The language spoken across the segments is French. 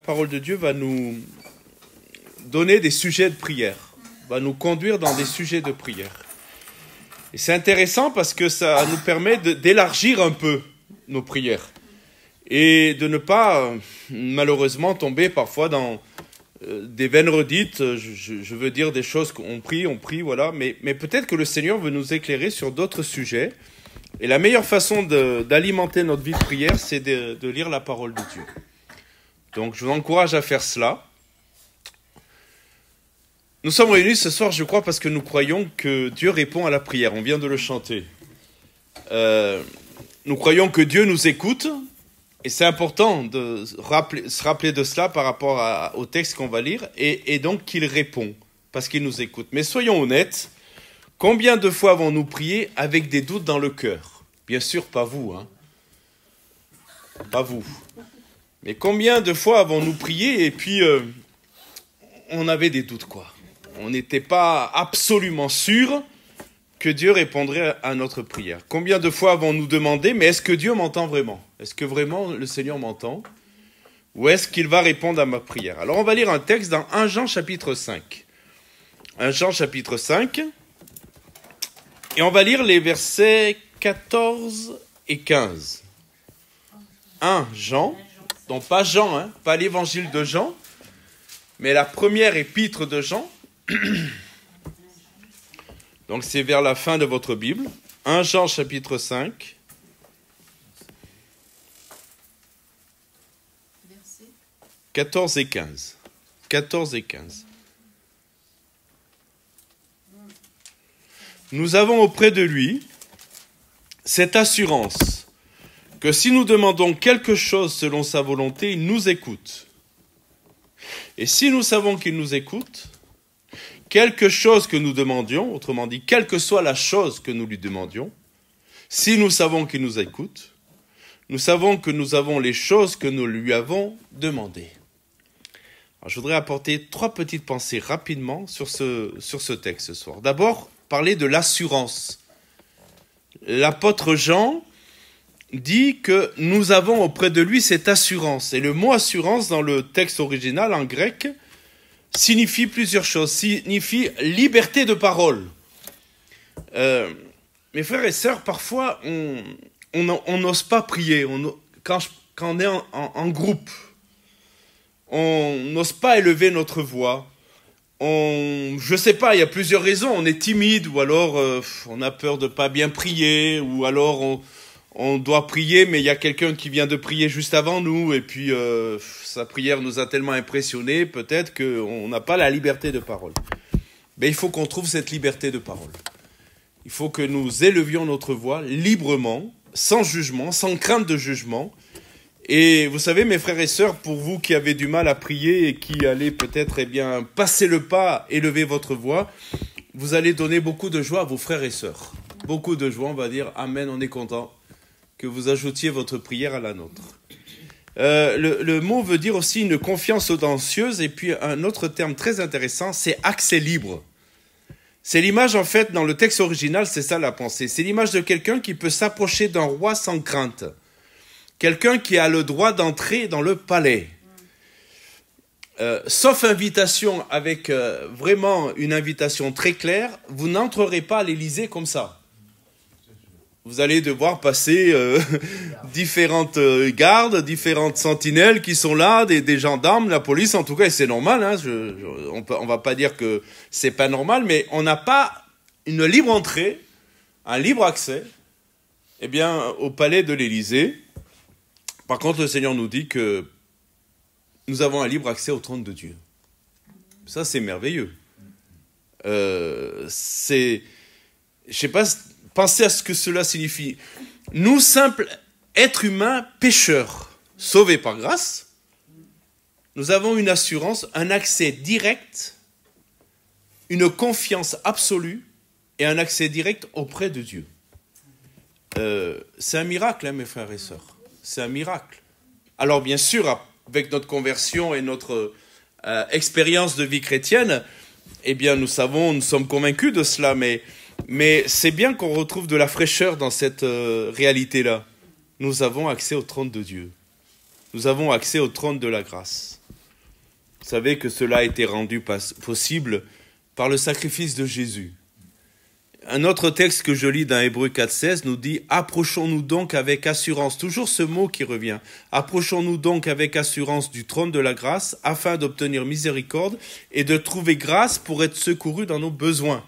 parole de Dieu va nous donner des sujets de prière, va nous conduire dans des sujets de prière. Et c'est intéressant parce que ça nous permet d'élargir un peu nos prières et de ne pas, malheureusement, tomber parfois dans des vaines redites. Je veux dire des choses qu'on prie, voilà. Mais peut-être que le Seigneur veut nous éclairer sur d'autres sujets. Et la meilleure façon d'alimenter notre vie de prière, c'est de lire la parole de Dieu. Donc, je vous encourage à faire cela. Nous sommes réunis ce soir, je crois, parce que nous croyons que Dieu répond à la prière. On vient de le chanter. Nous croyons que Dieu nous écoute. Et c'est important de se rappeler de cela par rapport au texte qu'on va lire. Et donc qu'il répond, parce qu'il nous écoute. Mais soyons honnêtes. Combien de fois avons-nous prié avec des doutes dans le cœur? Bien sûr, pas vous, hein. Pas vous. Mais combien de fois avons-nous prié et puis on avait des doutes, quoi. On n'était pas absolument sûr que Dieu répondrait à notre prière. Combien de fois avons-nous demandé, mais est-ce que Dieu m'entend vraiment? Est-ce que vraiment le Seigneur m'entend? Ou est-ce qu'il va répondre à ma prière? Alors on va lire un texte dans 1 Jean chapitre 5. 1 Jean chapitre 5. Et on va lire les versets 14 et 15. 1 Jean, donc pas Jean, hein, pas l'évangile de Jean, mais la première épître de Jean. Donc c'est vers la fin de votre Bible. 1 Jean chapitre 5. 14 et 15. 14 et 15. Nous avons auprès de lui cette assurance que si nous demandons quelque chose selon sa volonté, il nous écoute. Et si nous savons qu'il nous écoute, quelque chose que nous demandions, autrement dit, quelle que soit la chose que nous lui demandions, si nous savons qu'il nous écoute, nous savons que nous avons les choses que nous lui avons demandées. Alors, je voudrais apporter 3 petites pensées rapidement sur ce texte ce soir. D'abord, parler de l'assurance. L'apôtre Jean dit que nous avons auprès de lui cette assurance. Et le mot assurance dans le texte original en grec signifie plusieurs choses. Signifie liberté de parole. Mes frères et sœurs, parfois on n'ose pas prier. Quand on est en groupe, on n'ose pas élever notre voix. Je sais pas, il y a plusieurs raisons. On est timide, ou alors on a peur de pas bien prier, ou alors on doit prier, mais il y a quelqu'un qui vient de prier juste avant nous, et puis sa prière nous a tellement impressionnés, peut-être qu'on n'a pas la liberté de parole. Mais il faut qu'on trouve cette liberté de parole. Il faut que nous élevions notre voix librement, sans jugement, sans crainte de jugement. Et vous savez, mes frères et sœurs, pour vous qui avez du mal à prier et qui allez peut-être passer le pas, élever votre voix, vous allez donner beaucoup de joie à vos frères et sœurs. Beaucoup de joie, on va dire « Amen, on est content » que vous ajoutiez votre prière à la nôtre. Le mot veut dire aussi une confiance audacieuse, et puis un autre terme très intéressant, c'est accès libre. C'est l'image, en fait, dans le texte original, c'est ça la pensée. C'est l'image de quelqu'un qui peut s'approcher d'un roi sans crainte. Quelqu'un qui a le droit d'entrer dans le palais. Sauf invitation, avec vraiment une invitation très claire, vous n'entrerez pas à l'Élysée comme ça. Vous allez devoir passer différentes gardes, différentes sentinelles qui sont là, des gendarmes, la police en tout cas, et c'est normal, hein, on va pas dire que c'est pas normal, mais on n'a pas une libre entrée, un libre accès, au palais de l'Élysée. Par contre, le Seigneur nous dit que nous avons un libre accès au trône de Dieu. Ça, c'est merveilleux. Je sais pas, pensez à ce que cela signifie. Nous, simples êtres humains, pécheurs, sauvés par grâce, nous avons une assurance, un accès direct, une confiance absolue et un accès direct auprès de Dieu. C'est un miracle, hein, mes frères et sœurs. C'est un miracle. Alors bien sûr, avec notre conversion et notre expérience de vie chrétienne, nous sommes convaincus de cela, mais c'est bien qu'on retrouve de la fraîcheur dans cette réalité-là. Nous avons accès au trône de Dieu. Nous avons accès au trône de la grâce. Vous savez que cela a été rendu possible par le sacrifice de Jésus. Un autre texte que je lis dans Hébreux 4,16 nous dit « Approchons-nous donc avec assurance », toujours ce mot qui revient, « Approchons-nous donc avec assurance du trône de la grâce afin d'obtenir miséricorde et de trouver grâce pour être secourus dans nos besoins. »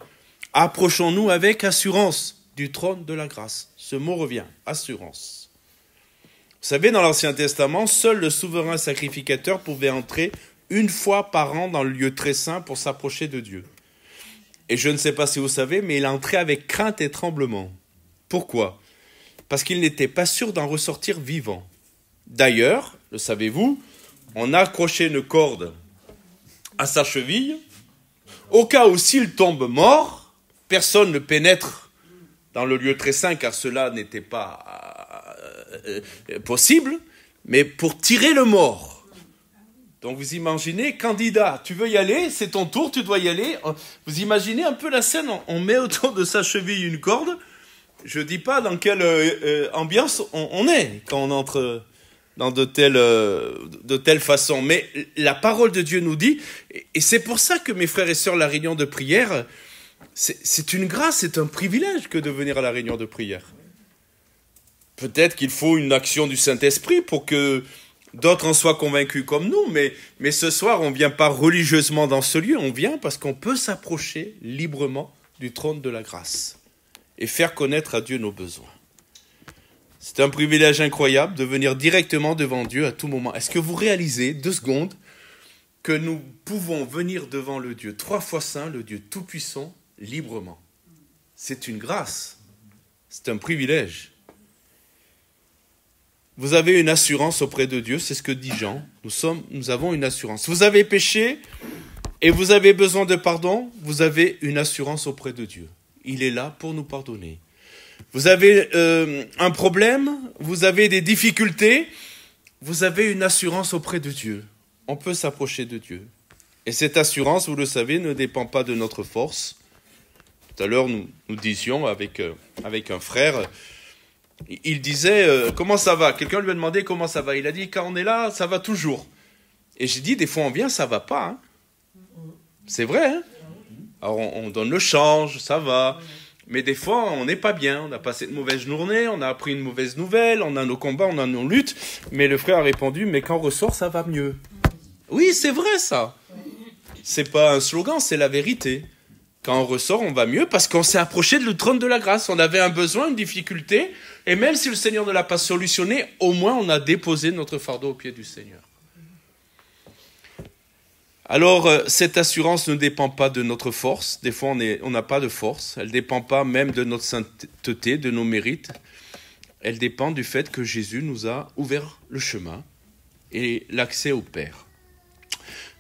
Approchons-nous avec assurance du trône de la grâce. Ce mot revient, assurance. Vous savez, dans l'Ancien Testament, seul le souverain sacrificateur pouvait entrer une fois par an dans le lieu très saint pour s'approcher de Dieu. Et je ne sais pas si vous savez, mais il entrait avec crainte et tremblement. Pourquoi ? Parce qu'il n'était pas sûr d'en ressortir vivant. D'ailleurs, le savez-vous, on a accroché une corde à sa cheville, au cas où s'il tombe mort, personne ne pénètre dans le lieu très saint, car cela n'était pas possible, mais pour tirer le mort. Donc vous imaginez, candidat, tu veux y aller, c'est ton tour, tu dois y aller. Vous imaginez un peu la scène, on met autour de sa cheville une corde. Je ne dis pas dans quelle ambiance on est quand on entre dans de telles façons. Mais la parole de Dieu nous dit, et c'est pour ça que mes frères et sœurs, la réunion de prière, c'est une grâce, c'est un privilège que de venir à la réunion de prière. Peut-être qu'il faut une action du Saint-Esprit pour que d'autres en soient convaincus comme nous, mais ce soir, on ne vient pas religieusement dans ce lieu, on vient parce qu'on peut s'approcher librement du trône de la grâce et faire connaître à Dieu nos besoins. C'est un privilège incroyable de venir directement devant Dieu à tout moment. Est-ce que vous réalisez, 2 secondes, que nous pouvons venir devant le Dieu 3 fois saint, le Dieu tout-puissant, librement? C'est une grâce, c'est un privilège. Vous avez une assurance auprès de Dieu, c'est ce que dit Jean. Nous avons une assurance. Vous avez péché et vous avez besoin de pardon, vous avez une assurance auprès de Dieu. Il est là pour nous pardonner. Vous avez un problème, vous avez des difficultés, vous avez une assurance auprès de Dieu. On peut s'approcher de Dieu. Et cette assurance, vous le savez, ne dépend pas de notre force. Tout à l'heure, nous disions avec un frère, il disait « Comment ça va ?» Quelqu'un lui a demandé « Comment ça va ?» Il a dit « Quand on est là, ça va toujours. » Et j'ai dit « Des fois on vient, ça va pas. Hein. » C'est vrai. Hein. Alors on donne le change, ça va. Mais des fois, on n'est pas bien. On a passé une mauvaise journée, on a appris une mauvaise nouvelle, on a nos combats, on a nos luttes. Mais le frère a répondu « Mais quand on ressort, ça va mieux. » Oui, c'est vrai ça. C'est pas un slogan, c'est la vérité. Quand on ressort, on va mieux parce qu'on s'est approché du trône de la grâce. On avait un besoin, une difficulté. Et même si le Seigneur ne l'a pas solutionné, au moins on a déposé notre fardeau au pied du Seigneur. Alors, cette assurance ne dépend pas de notre force. Des fois, on n'a pas de force. Elle ne dépend pas même de notre sainteté, de nos mérites. Elle dépend du fait que Jésus nous a ouvert le chemin et l'accès au Père.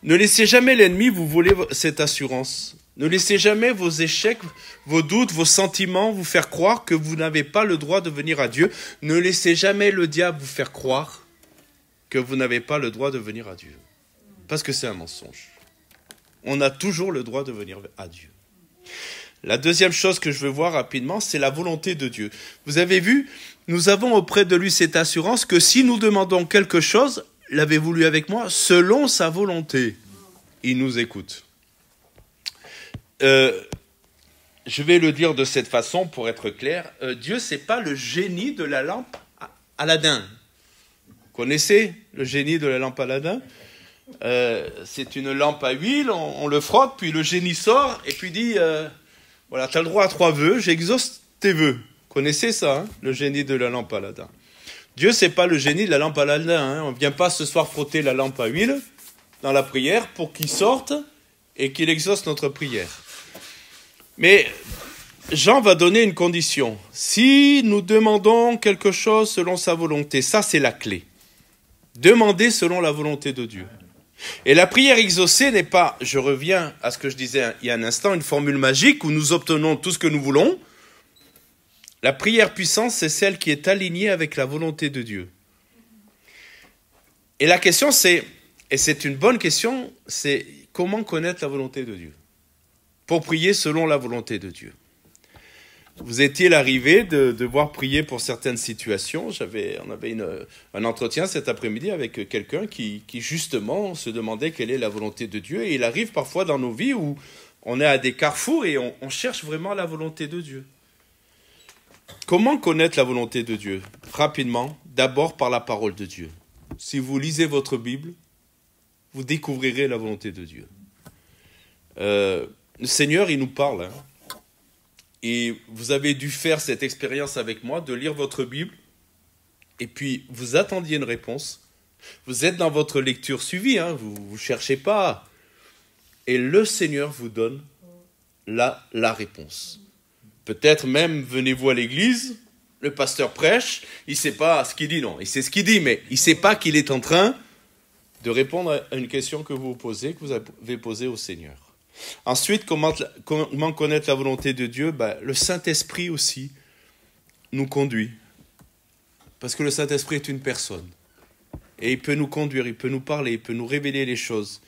Ne laissez jamais l'ennemi vous voler cette assurance. Ne laissez jamais vos échecs, vos doutes, vos sentiments vous faire croire que vous n'avez pas le droit de venir à Dieu. Ne laissez jamais le diable vous faire croire que vous n'avez pas le droit de venir à Dieu. Parce que c'est un mensonge. On a toujours le droit de venir à Dieu. La deuxième chose que je veux voir rapidement, c'est la volonté de Dieu. Vous avez vu, nous avons auprès de lui cette assurance que si nous demandons quelque chose, l'avez-vous lu avec moi, selon sa volonté, il nous écoute. Je vais le dire de cette façon pour être clair. Dieu, c'est pas le génie de la lampe Aladin. Vous connaissez le génie de la lampe Aladin ? C'est une lampe à huile, on le frotte, puis le génie sort et puis dit voilà, tu as le droit à 3 vœux, j'exauce tes vœux. Vous connaissez ça, hein, le génie de la lampe Aladin. Dieu, c'est pas le génie de la lampe Aladin. Hein. On ne vient pas ce soir frotter la lampe à huile dans la prière pour qu'il sorte et qu'il exauce notre prière. Mais Jean va donner une condition. Si nous demandons quelque chose selon sa volonté, ça c'est la clé. Demander selon la volonté de Dieu. Et la prière exaucée n'est pas, je reviens à ce que je disais il y a un instant, une formule magique où nous obtenons tout ce que nous voulons. La prière puissante, c'est celle qui est alignée avec la volonté de Dieu. Et la question c'est, et c'est une bonne question, c'est comment connaître la volonté de Dieu ? Pour prier selon la volonté de Dieu. vous est-il arrivé de devoir prier pour certaines situations? On avait un entretien cet après-midi avec quelqu'un qui justement se demandait quelle est la volonté de Dieu. Et il arrive parfois dans nos vies où on est à des carrefours et on cherche vraiment la volonté de Dieu. Comment connaître la volonté de Dieu? Rapidement, d'abord par la parole de Dieu. Si vous lisez votre Bible, vous découvrirez la volonté de Dieu. Le Seigneur, il nous parle. Et vous avez dû faire cette expérience avec moi, de lire votre Bible, et puis vous attendiez une réponse. Vous êtes dans votre lecture suivie, vous ne cherchez pas. Et le Seigneur vous donne la réponse. Peut-être même, venez-vous à l'église, le pasteur prêche, il ne sait pas ce qu'il dit, non, il sait ce qu'il dit, mais il ne sait pas qu'il est en train de répondre à une question que vous posez, que vous avez posée au Seigneur. Ensuite, comment connaître la volonté de Dieu? Le Saint-Esprit aussi nous conduit. Parce que le Saint-Esprit est une personne. Et il peut nous conduire, il peut nous parler, il peut nous révéler les choses.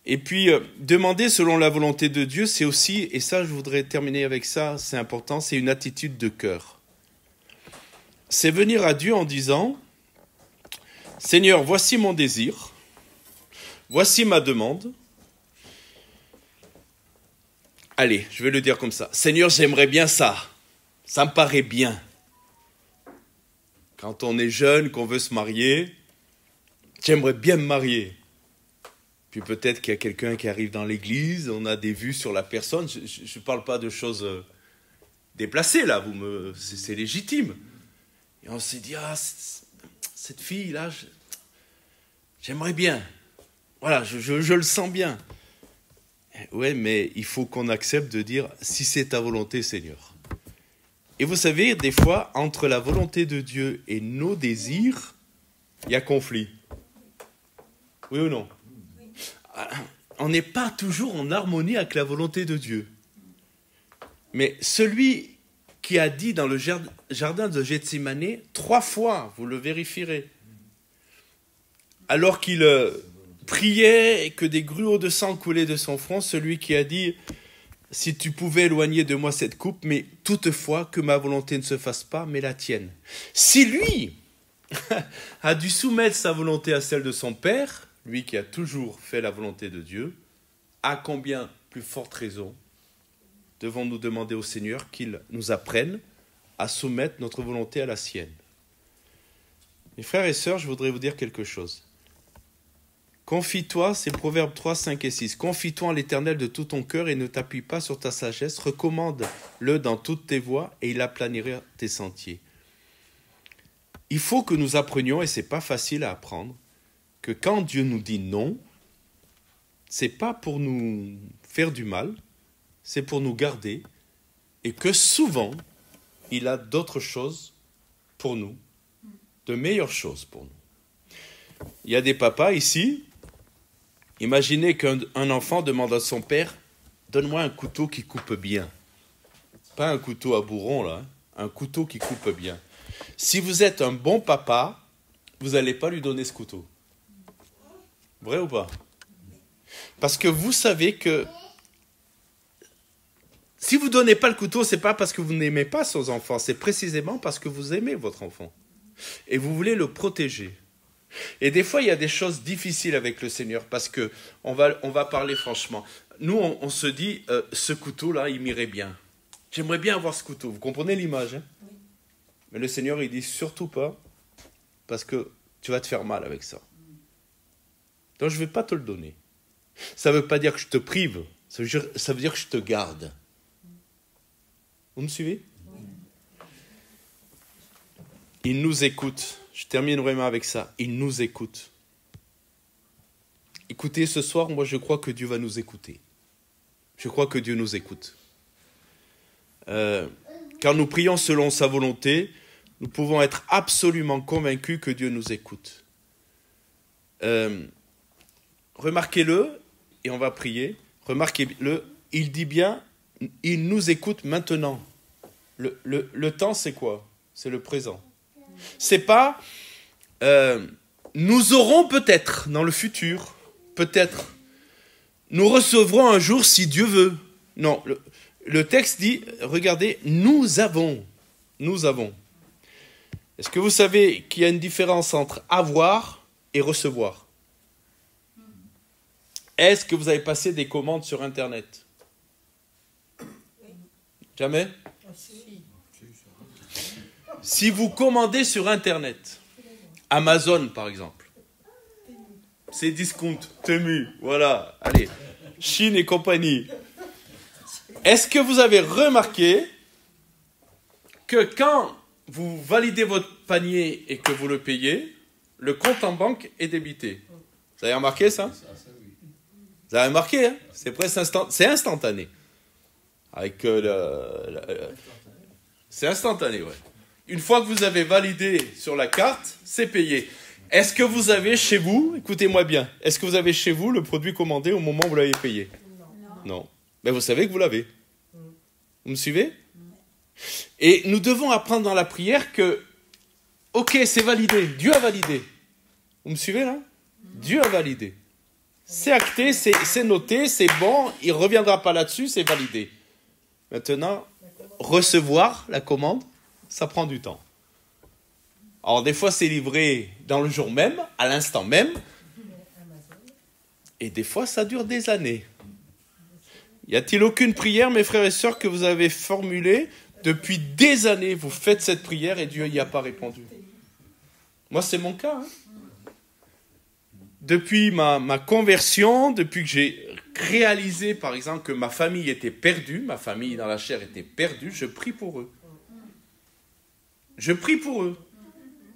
Et puis, demander selon la volonté de Dieu, c'est aussi, et ça je voudrais terminer avec ça, c'est important, c'est une attitude de cœur. C'est venir à Dieu en disant, Seigneur, voici mon désir, voici ma demande. Allez, je vais le dire comme ça. Seigneur, j'aimerais bien ça. Ça me paraît bien. Quand on est jeune, qu'on veut se marier, j'aimerais bien me marier. Puis peut-être qu'il y a quelqu'un qui arrive dans l'église, on a des vues sur la personne. Je ne parle pas de choses déplacées, là. C'est légitime. Et on s'est dit, cette fille-là, j'aimerais bien. Voilà, je le sens bien. Ouais, mais il faut qu'on accepte de dire « si c'est ta volonté, Seigneur ». Et vous savez, des fois, entre la volonté de Dieu et nos désirs, il y a conflit. Oui ou non? On n'est pas toujours en harmonie avec la volonté de Dieu. Mais celui qui a dit dans le jardin de Gethsémani, 3 fois, vous le vérifierez, alors qu'il priait et que des grumeaux de sang coulaient de son front, celui qui a dit « Si tu pouvais éloigner de moi cette coupe, mais toutefois que ma volonté ne se fasse pas, mais la tienne. » Si lui a dû soumettre sa volonté à celle de son Père, lui qui a toujours fait la volonté de Dieu, à combien plus forte raison devons-nous demander au Seigneur qu'il nous apprenne à soumettre notre volonté à la sienne. Mes frères et sœurs, je voudrais vous dire quelque chose. Confie-toi, c'est Proverbe 3, 5 et 6. Confie-toi en l'Éternel de tout ton cœur et ne t'appuie pas sur ta sagesse. Recommande-le dans toutes tes voies et il aplanira tes sentiers. Il faut que nous apprenions, et ce n'est pas facile à apprendre, que quand Dieu nous dit non, ce n'est pas pour nous faire du mal, c'est pour nous garder, et que souvent, il a d'autres choses pour nous, de meilleures choses pour nous. Il y a des papas ici. Imaginez qu'un enfant demande à son père « Donne-moi un couteau qui coupe bien. » Pas un couteau à bourron, là. Un couteau qui coupe bien. Si vous êtes un bon papa, vous n'allez pas lui donner ce couteau. Vrai ou pas? Parce que vous savez que si vous ne donnez pas le couteau, ce n'est pas parce que vous n'aimez pas vos enfants, c'est précisément parce que vous aimez votre enfant. Et vous voulez le protéger. Et des fois, il y a des choses difficiles avec le Seigneur parce que on va parler franchement. Nous, on se dit, ce couteau-là, il m'irait bien. J'aimerais bien avoir ce couteau. Vous comprenez l'image, hein? Oui. Mais le Seigneur, il dit surtout pas parce que tu vas te faire mal avec ça. Donc, je ne vais pas te le donner. Ça ne veut pas dire que je te prive. Ça veut dire que je te garde. Vous me suivez? Oui. Il nous écoute. Je termine vraiment avec ça. Il nous écoute. Écoutez, ce soir, moi, je crois que Dieu va nous écouter. Je crois que Dieu nous écoute. Quand nous prions selon sa volonté, nous pouvons être absolument convaincus que Dieu nous écoute. Remarquez-le, et on va prier. Remarquez-le, il dit bien, il nous écoute maintenant. Le temps, c'est quoi? C'est le présent. C'est pas nous aurons peut-être dans le futur, peut-être, nous recevrons un jour si Dieu veut. Non, le texte dit, regardez, nous avons. Est-ce que vous savez qu'il y a une différence entre avoir et recevoir? Est-ce que vous avez passé des commandes sur Internet? Jamais? Si vous commandez sur Internet, Amazon par exemple, c'est discount, Temu, voilà, allez, Chine et compagnie. Est-ce que vous avez remarqué que quand vous validez votre panier et que vous le payez, le compte en banque est débité? Vous avez remarqué ça? Vous avez remarqué, hein? C'est presque c'est instantané. Avec c'est instantané, ouais. Une fois que vous avez validé sur la carte, c'est payé. Est-ce que vous avez chez vous, écoutez-moi bien, est-ce que vous avez chez vous le produit commandé au moment où vous l'avez payé? Non. Mais vous savez que vous l'avez. Vous me suivez? Et nous devons apprendre dans la prière que, ok, c'est validé, Dieu a validé. Vous me suivez là? Dieu a validé. C'est acté, c'est noté, c'est bon, il ne reviendra pas là-dessus, c'est validé. Maintenant, recevoir la commande, ça prend du temps. Alors des fois c'est livré dans le jour même, à l'instant même, et des fois ça dure des années. Y a-t-il aucune prière, mes frères et sœurs, que vous avez formulée depuis des années? Vous faites cette prière et Dieu n'y a pas répondu. Moi c'est mon cas. Hein. Depuis ma conversion, depuis que j'ai réalisé par exemple que ma famille était perdue, ma famille dans la chair était perdue, je prie pour eux. Je prie pour eux.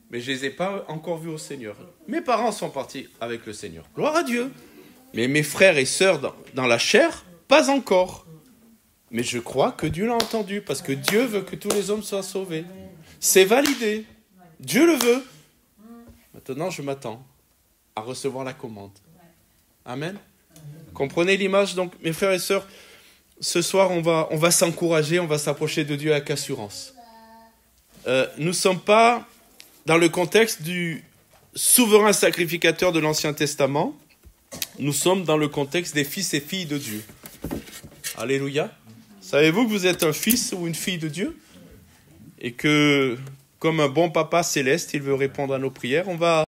Mais je ne les ai pas encore vus au Seigneur. Mes parents sont partis avec le Seigneur. Gloire à Dieu. Mais mes frères et sœurs dans la chair, pas encore. Mais je crois que Dieu l'a entendu, parce que Dieu veut que tous les hommes soient sauvés. C'est validé. Dieu le veut. Maintenant, je m'attends à recevoir la commande. Amen. Comprenez l'image? Donc, mes frères et sœurs, ce soir, on va s'encourager, on va s'approcher de Dieu avec assurance. Nous ne sommes pas dans le contexte du souverain sacrificateur de l'Ancien Testament. Nous sommes dans le contexte des fils et filles de Dieu. Alléluia. Savez-vous que vous êtes un fils ou une fille de Dieu? Et que, comme un bon papa céleste, il veut répondre à nos prières. On va